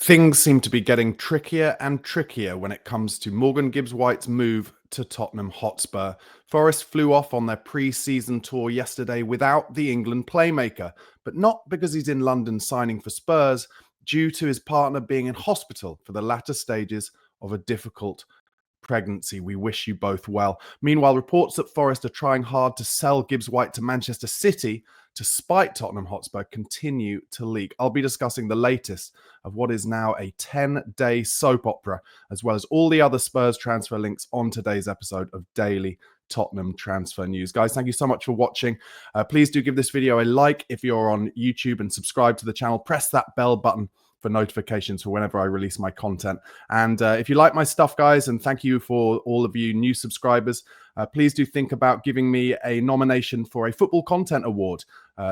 Things seem to be getting trickier and trickier when it comes to Morgan Gibbs-White's move to Tottenham Hotspur. Forest flew off on their pre-season tour yesterday without the England playmaker, but not because he's in London signing for Spurs, due to his partner being in hospital for the latter stages of a difficult pregnancy. We wish you both well. Meanwhile, reports that Forest are trying hard to sell Gibbs-White to Manchester City to spite Tottenham Hotspur continue to leak. I'll be discussing the latest of what is now a 10-day soap opera, as well as all the other Spurs transfer links on today's episode of Daily Tottenham Transfer News. Guys, thank you so much for watching. Please do give this video a like if you're on YouTube and subscribe to the channel. Press that bell button for notifications for whenever I release my content. And if you like my stuff, guys, and thank you for all of you new subscribers, please do think about giving me a nomination for a Football Content Award.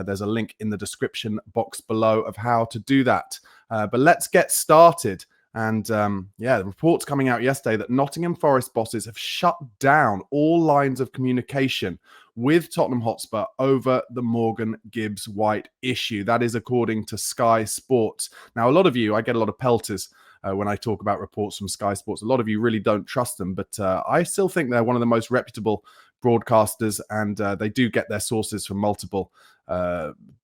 There's a link in the description box below of how to do that. But let's get started. And the reports coming out yesterday that Nottingham Forest bosses have shut down all lines of communication with Tottenham Hotspur over the Morgan Gibbs-White issue. That is according to Sky Sports. Now, a lot of you, I get a lot of pelters when I talk about reports from Sky Sports. A lot of you really don't trust them, but I still think they're one of the most reputable broadcasters, and they do get their sources from multiple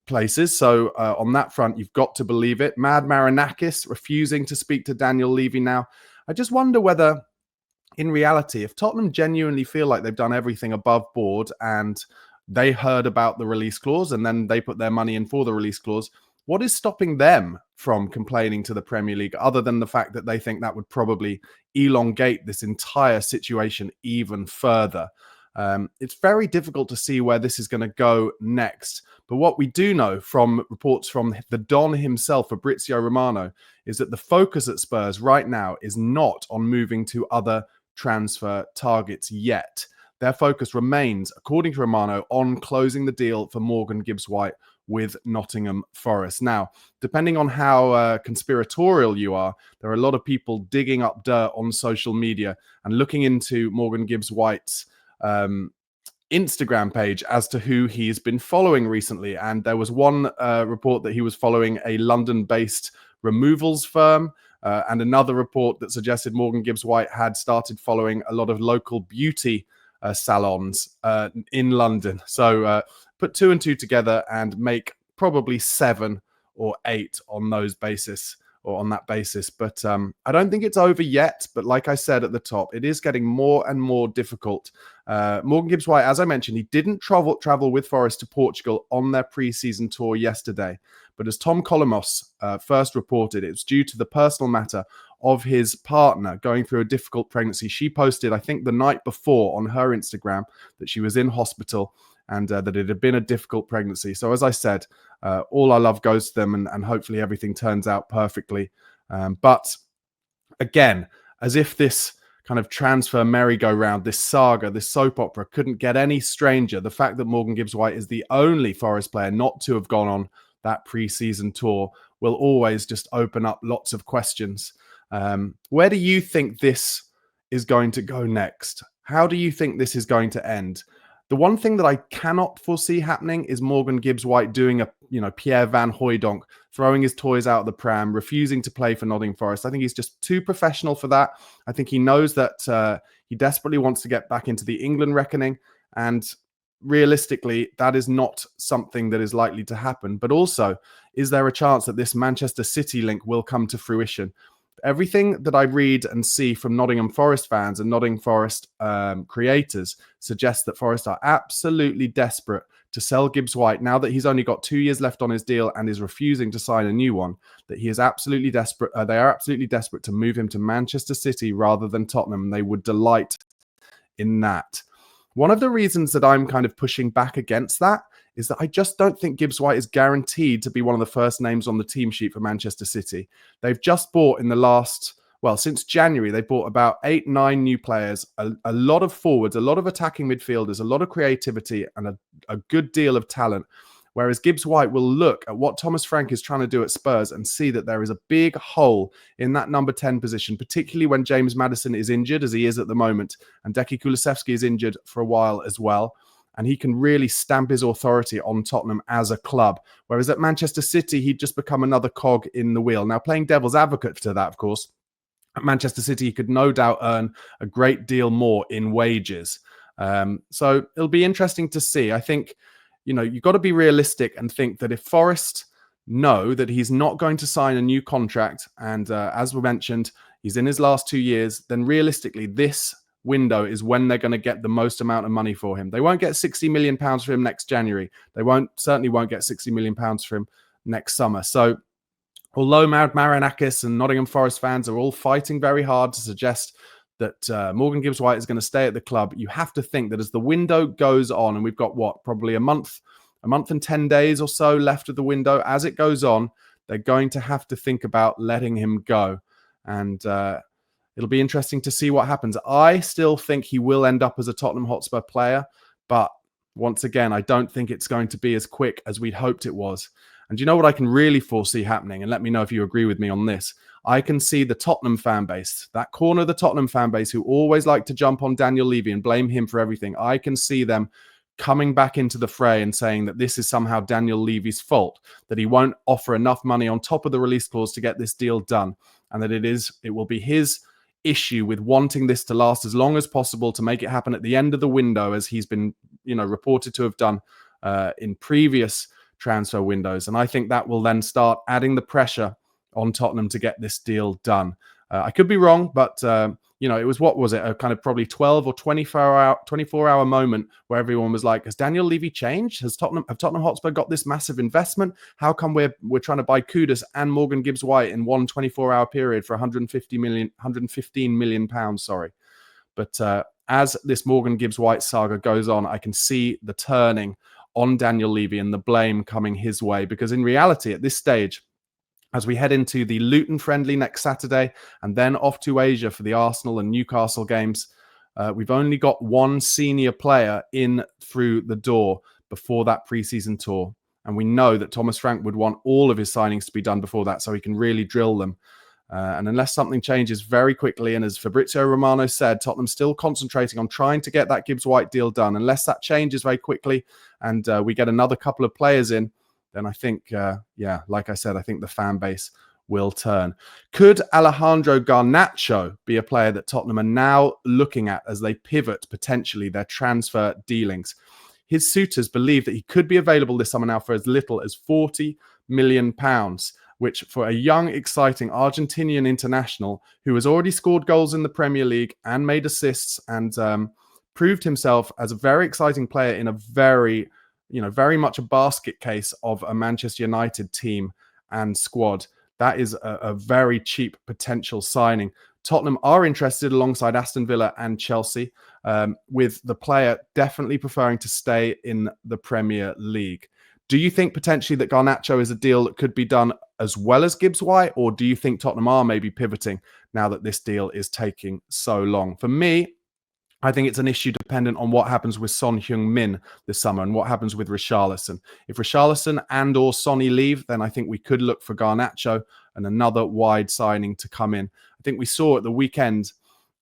places. So on that front, you've got to believe it. Mad Marinakis refusing to speak to Daniel Levy now. I just wonder whether, in reality, if Tottenham genuinely feel like they've done everything above board and they heard about the release clause and then they put their money in for the release clause, what is stopping them from complaining to the Premier League, other than the fact that they think that would probably elongate this entire situation even further? It's very difficult to see where this is going to go next. But what we do know from reports from the Don himself, Fabrizio Romano, is that the focus at Spurs right now is not on moving to other transfer targets yet. Their focus remains, according to Romano, on closing the deal for Morgan Gibbs-White with Nottingham Forest. Now, depending on how conspiratorial you are, there are a lot of people digging up dirt on social media and looking into Morgan Gibbs-White's Instagram page as to who he's been following recently. And there was one report that he was following a London-based removals firm, and another report that suggested Morgan Gibbs-White had started following a lot of local beauty salons in London. So put two and two together and make probably 7 or 8 on those basis, or on that basis. But I don't think it's over yet. But like I said at the top, it is getting more and more difficult. Morgan Gibbs-White, as I mentioned, he didn't travel with Forest to Portugal on their pre-season tour yesterday. But as Tom Colomos first reported, it was due to the personal matter of his partner going through a difficult pregnancy. She posted, I think, the night before on her Instagram that she was in hospital and that it had been a difficult pregnancy. So as I said, all our love goes to them, and hopefully everything turns out perfectly. But again, as if this kind of transfer merry-go-round, this saga, this soap opera couldn't get any stranger, the fact that Morgan Gibbs-White is the only Forest player not to have gone on that pre-season tour will always just open up lots of questions. Where do you think this is going to go next? How do you think this is going to end? The one thing that I cannot foresee happening is Morgan Gibbs-White doing a, Pierre Van Hooijdonk, throwing his toys out of the pram, refusing to play for Nottingham Forest. I think he's just too professional for that. I think he knows that he desperately wants to get back into the England reckoning. And realistically, that is not something that is likely to happen. But also, is there a chance that this Manchester City link will come to fruition? Everything that I read and see from Nottingham Forest fans and Nottingham Forest creators suggests that Forest are absolutely desperate to sell Gibbs-White now that he's only got 2 years left on his deal and is refusing to sign a new one. That he is absolutely desperate. They are absolutely desperate to move him to Manchester City rather than Tottenham. They would delight in that. One of the reasons that I'm kind of pushing back against that is that I just don't think Gibbs-White is guaranteed to be one of the first names on the team sheet for Manchester City. They've just bought in the last, since January, they bought about 8-9 new players, a lot of forwards, a lot of attacking midfielders, a lot of creativity, and a good deal of talent. Whereas Gibbs-White will look at what Thomas Frank is trying to do at Spurs and see that there is a big hole in that number 10 position, particularly when James Maddison is injured, as he is at the moment, and Decky Kulusevski is injured for a while as well. and he can really stamp his authority on Tottenham as a club. Whereas at Manchester City, he'd just become another cog in the wheel. Now, playing devil's advocate to that, of course, at Manchester City, he could no doubt earn a great deal more in wages. So it'll be interesting to see. I think, you've got to be realistic and think that if Forest know that he's not going to sign a new contract, and as we mentioned, he's in his last 2 years, then realistically, this window is when they're going to get the most amount of money for him. They won't get £60 million for him next January. They certainly won't get £60 million for him next summer. So although Marinakis and Nottingham Forest fans are all fighting very hard to suggest that Morgan Gibbs-White is going to stay at the club, you have to think that as the window goes on, and we've got probably a month and 10 days or so left of the window, as it goes on, they're going to have to think about letting him go. And it'll be interesting to see what happens. I still think he will end up as a Tottenham Hotspur player, but once again, I don't think it's going to be as quick as we'd hoped it was. And you know what I can really foresee happening? And let me know if you agree with me on this. I can see the Tottenham fan base, that corner of the Tottenham fan base who always like to jump on Daniel Levy and blame him for everything. I can see them coming back into the fray and saying that this is somehow Daniel Levy's fault, that he won't offer enough money on top of the release clause to get this deal done, and that it will be his issue with wanting this to last as long as possible to make it happen at the end of the window, as he's been, reported to have done in previous transfer windows. And I think that will then start adding the pressure on Tottenham to get this deal done. I could be wrong, but it was, what was it, a kind of probably 12 or 24-hour moment where everyone was like, has Daniel Levy changed? Have Tottenham Hotspur got this massive investment? How come we're trying to buy Kudus and Morgan Gibbs-White in one 24-hour period for 115 million pounds? Sorry. But as this Morgan Gibbs-White saga goes on, I can see the turning on Daniel Levy and the blame coming his way, because in reality, at this stage, as we head into the Luton friendly next Saturday and then off to Asia for the Arsenal and Newcastle games, we've only got one senior player in through the door before that pre-season tour. And we know that Thomas Frank would want all of his signings to be done before that so he can really drill them. And unless something changes very quickly, and as Fabrizio Romano said, Tottenham's still concentrating on trying to get that Gibbs-White deal done. Unless that changes very quickly and we get another couple of players in, then I think, like I said, I think the fan base will turn. Could Alejandro Garnacho be a player that Tottenham are now looking at as they pivot potentially their transfer dealings? His suitors believe that he could be available this summer now for as little as £40 million, which for a young, exciting Argentinian international who has already scored goals in the Premier League and made assists and proved himself as a very exciting player in a very much a basket case of a Manchester United team and squad. That is a very cheap potential signing. Tottenham are interested alongside Aston Villa and Chelsea, with the player definitely preferring to stay in the Premier League. Do you think potentially that Garnacho is a deal that could be done as well as Gibbs-White, or do you think Tottenham are maybe pivoting now that this deal is taking so long? For me, I think it's an issue dependent on what happens with Son Heung-min this summer and what happens with Richarlison. If Richarlison and or Sonny leave, then I think we could look for Garnacho and another wide signing to come in. I think we saw at the weekend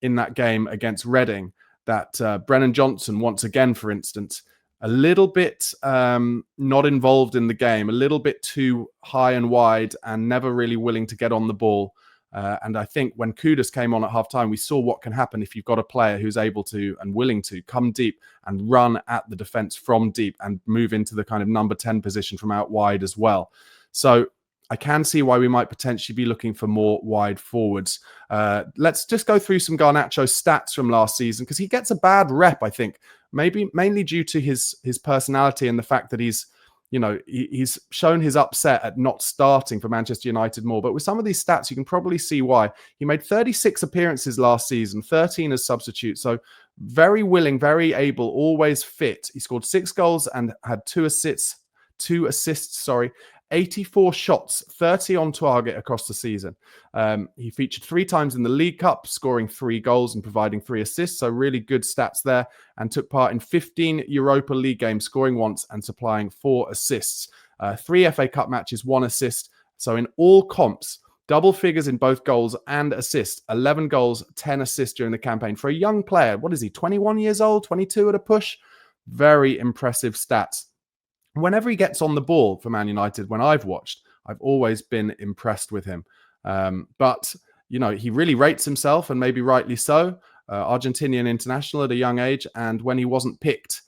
in that game against Reading that Brennan Johnson, once again, for instance, a little bit not involved in the game, a little bit too high and wide and never really willing to get on the ball. And I think when Kudus came on at halftime, we saw what can happen if you've got a player who's able to and willing to come deep and run at the defense from deep and move into the kind of number 10 position from out wide as well. So I can see why we might potentially be looking for more wide forwards. Let's just go through some Garnacho stats from last season, because he gets a bad rep, I think, maybe mainly due to his personality and the fact that he's shown his upset at not starting for Manchester United more. But with some of these stats, you can probably see why. He made 36 appearances last season, 13 as substitute. So very willing, very able, always fit. He scored 6 goals and had 2 assists, 84 shots, 30 on target across the season. He featured 3 times in the League Cup, scoring 3 goals and providing 3 assists. So really good stats there, and took part in 15 Europa League games, scoring once and supplying 4 assists. 3 FA Cup matches, 1 assist. So in all comps, double figures in both goals and assists. 11 goals, 10 assists during the campaign. For a young player, what is he, 21 years old, 22 at a push? Very impressive stats. Whenever he gets on the ball for Man United, when I've watched, I've always been impressed with him. But, he really rates himself, and maybe rightly so. Argentinian international at a young age. And when he wasn't picked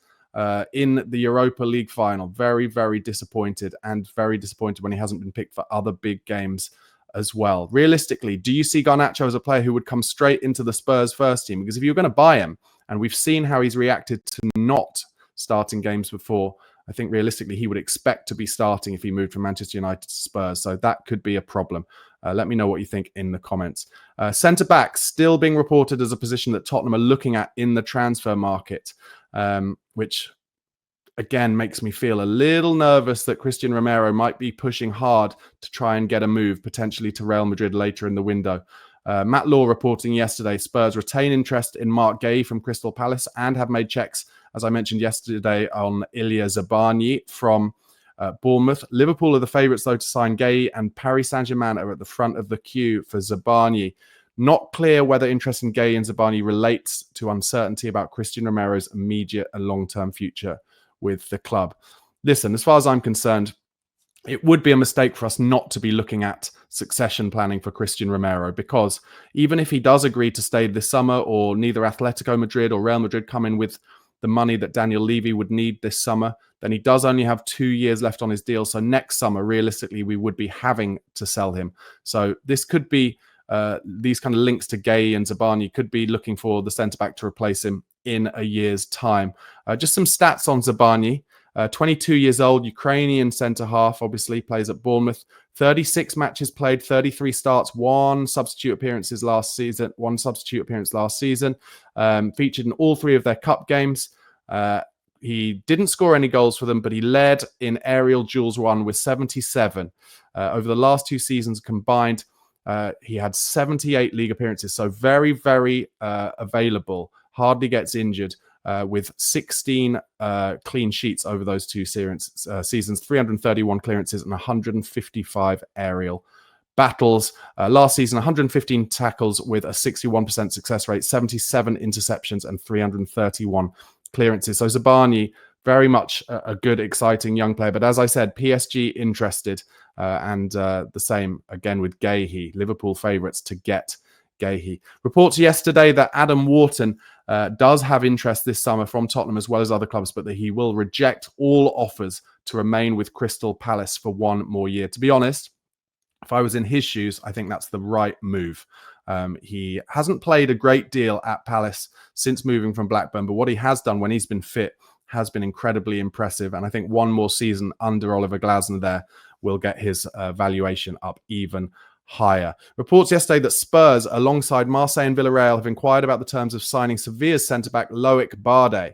in the Europa League final, very, very disappointed, and very disappointed when he hasn't been picked for other big games as well. Realistically, do you see Garnacho as a player who would come straight into the Spurs first team? Because if you're going to buy him, and we've seen how he's reacted to not starting games before, I think realistically he would expect to be starting if he moved from Manchester United to Spurs. So that could be a problem. Let me know what you think in the comments. Centre-back still being reported as a position that Tottenham are looking at in the transfer market, which again makes me feel a little nervous that Christian Romero might be pushing hard to try and get a move, potentially to Real Madrid later in the window. Matt Law reporting yesterday, Spurs retain interest in Mark Gay from Crystal Palace and have made checks, as I mentioned yesterday, on Ilya Zabani from Bournemouth. Liverpool are the favourites, though, to sign Gay, and Paris Saint-Germain are at the front of the queue for Zabani. Not clear whether interest in Gay and Zabani relates to uncertainty about Christian Romero's immediate and long-term future with the club. Listen, as far as I'm concerned, it would be a mistake for us not to be looking at succession planning for Christian Romero, because even if he does agree to stay this summer, or neither Atletico Madrid or Real Madrid come in with the money that Daniel Levy would need this summer, then he does only have 2 years left on his deal. So next summer, realistically, we would be having to sell him. So this could be these kind of links to Gay and Zabani could be looking for the centre-back to replace him in a year's time. Just some stats on Zabani. 22 years old, Ukrainian centre-half, obviously, plays at Bournemouth. 36 matches played, 33 starts, one substitute appearance last season. Featured in all 3 of their cup games. He didn't score any goals for them, but he led in aerial duels won with 77. Over the last 2 seasons combined, he had 78 league appearances, so very, very available. Hardly gets injured. With 16 clean sheets over those 2 seasons, 331 clearances and 155 aerial battles. Last season, 115 tackles with a 61% success rate, 77 interceptions and 331 clearances. So Zabani, very much a good, exciting young player. But as I said, PSG interested, and the same again with Gahey. Liverpool favourites to get Gahey. Reports yesterday that Adam Wharton does have interest this summer from Tottenham as well as other clubs, but that he will reject all offers to remain with Crystal Palace for 1 more year. To be honest, if I was in his shoes, I think that's the right move. He hasn't played a great deal at Palace since moving from Blackburn, but what he has done when he's been fit has been incredibly impressive. And I think 1 more season under Oliver Glasner there will get his valuation up even higher. Reports yesterday that Spurs, alongside Marseille and Villarreal, have inquired about the terms of signing Sevilla's centre-back Loic Bardet.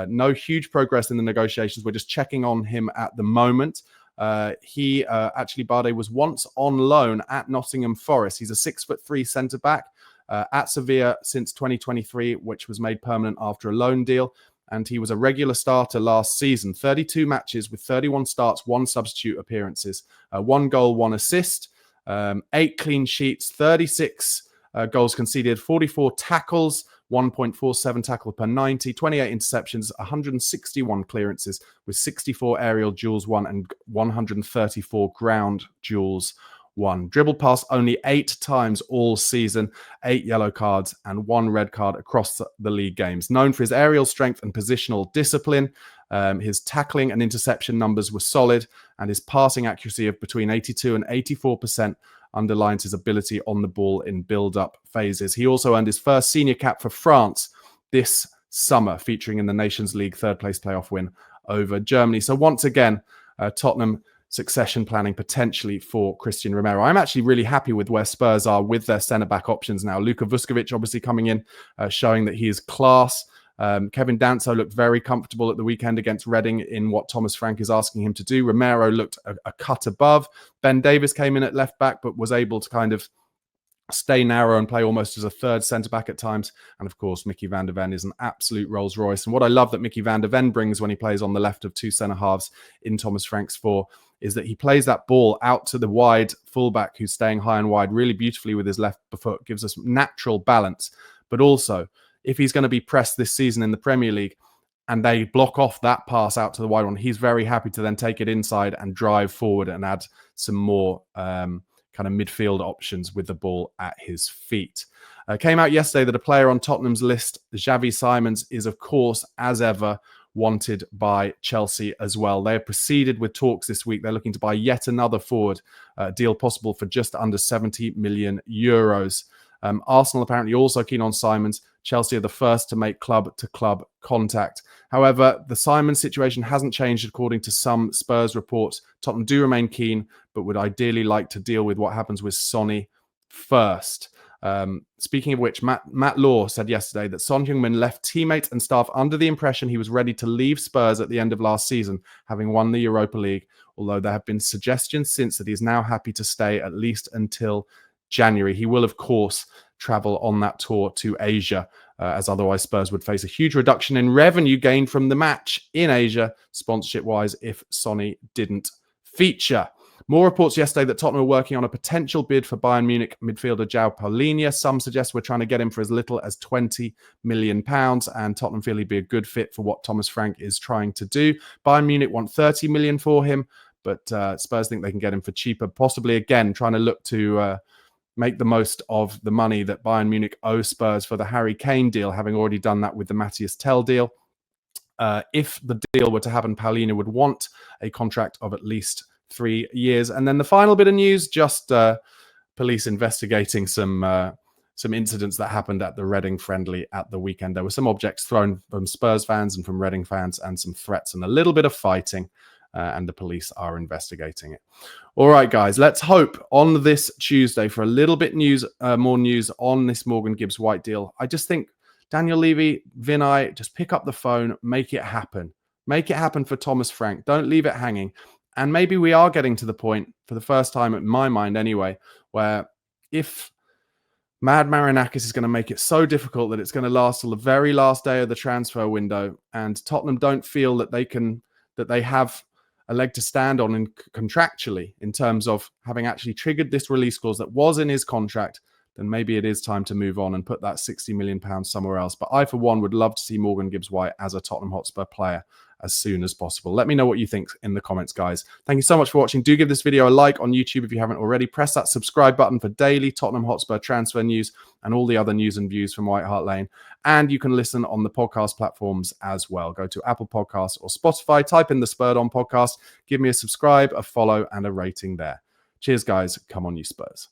No huge progress in the negotiations. We're just checking on him at the moment. Actually, Bardet was once on loan at Nottingham Forest. He's a 6'3" centre-back at Sevilla since 2023, which was made permanent after a loan deal. And he was a regular starter last season. 32 matches with 31 starts, 1 substitute appearances, 1 goal, 1 assist. 8 clean sheets, 36 goals conceded, 44 tackles, 1.47 tackle per 90, 28 interceptions, 161 clearances with 64 aerial duels won and 134 ground duels won. Dribbled past only 8 times all season, 8 yellow cards and 1 red card across the league games. Known for his aerial strength and positional discipline, his tackling and interception numbers were solid, and his passing accuracy of between 82 and 84% underlines his ability on the ball in build-up phases. He also earned his first senior cap for France this summer, featuring in the Nations League third-place playoff win over Germany. So once again, Tottenham succession planning potentially for Christian Romero. I'm actually really happy with where Spurs are with their centre-back options now. Luka Vuskovic obviously coming in, showing that he is class. Kevin Danso looked very comfortable at the weekend against Reading in what Thomas Frank is asking him to do. Romero looked a cut above. Ben Davies came in at left back, but was able to kind of stay narrow and play almost as a third centre-back at times. And of course, Mickey van der Ven is an absolute Rolls Royce. And what I love that Mickey van der Ven brings when he plays on the left of 2 centre-halves in Thomas Frank's 4 is that he plays that ball out to the wide fullback who's staying high and wide really beautifully with his left foot, gives us natural balance. But also, if he's going to be pressed this season in the Premier League and they block off that pass out to the wide one, he's very happy to then take it inside and drive forward and add some more kind of midfield options with the ball at his feet. Came out yesterday that a player on Tottenham's list, Xavi Simons, is of course, as ever, wanted by Chelsea as well. They have proceeded with talks this week. They're looking to buy yet another forward, deal possible for just under 70 million euros. Arsenal apparently also keen on Simons. Chelsea are the first to make club-to-club contact. However, the Simons situation hasn't changed according to some Spurs reports. Tottenham do remain keen, but would ideally like to deal with what happens with Sonny first. Speaking of which, Matt Law said yesterday that Son Heung-min left teammates and staff under the impression he was ready to leave Spurs at the end of last season, having won the Europa League, although there have been suggestions since that he's now happy to stay at least until January. He will, of course, travel on that tour to Asia, as otherwise Spurs would face a huge reduction in revenue gained from the match in Asia, sponsorship-wise, if Sonny didn't feature. More reports yesterday that Tottenham are working on a potential bid for Bayern Munich midfielder João Paulinho. Some suggest we're trying to get him for as little as £20 million, and Tottenham feel he'd be a good fit for what Thomas Frank is trying to do. Bayern Munich want £30 million for him, but Spurs think they can get him for cheaper, possibly again trying to look to make the most of the money that Bayern Munich owe Spurs for the Harry Kane deal, having already done that with the Matthias Tell deal. If the deal were to happen, Paulinho would want a contract of at least 3 years. And then the final bit of news, just police investigating some incidents that happened at the Reading friendly at the weekend. There were some objects thrown from Spurs fans and from Reading fans, and some threats and a little bit of fighting, and the police are investigating it. All right, guys, let's hope on this Tuesday for a little bit more news on this Morgan Gibbs-White deal. I just think Daniel Levy, Vinay, just pick up the phone, make it happen. Make it happen for Thomas Frank. Don't leave it hanging. And maybe we are getting to the point, for the first time in my mind anyway, where if Mad Marinakis is going to make it so difficult that it's going to last till the very last day of the transfer window, and Tottenham don't feel that they have a leg to stand on contractually in terms of having actually triggered this release clause that was in his contract, then maybe it is time to move on and put that £60 million somewhere else. But I, for one, would love to see Morgan Gibbs-White as a Tottenham Hotspur player as soon as possible. Let me know what you think in the comments, guys. Thank you so much for watching. Do give this video a like on YouTube if you haven't already. Press that subscribe button for daily Tottenham Hotspur transfer news and all the other news and views from White Hart Lane. And you can listen on the podcast platforms as well. Go to Apple Podcasts or Spotify, type in the Spurred On podcast, give me a subscribe, a follow, and a rating there. Cheers, guys. Come on, you Spurs.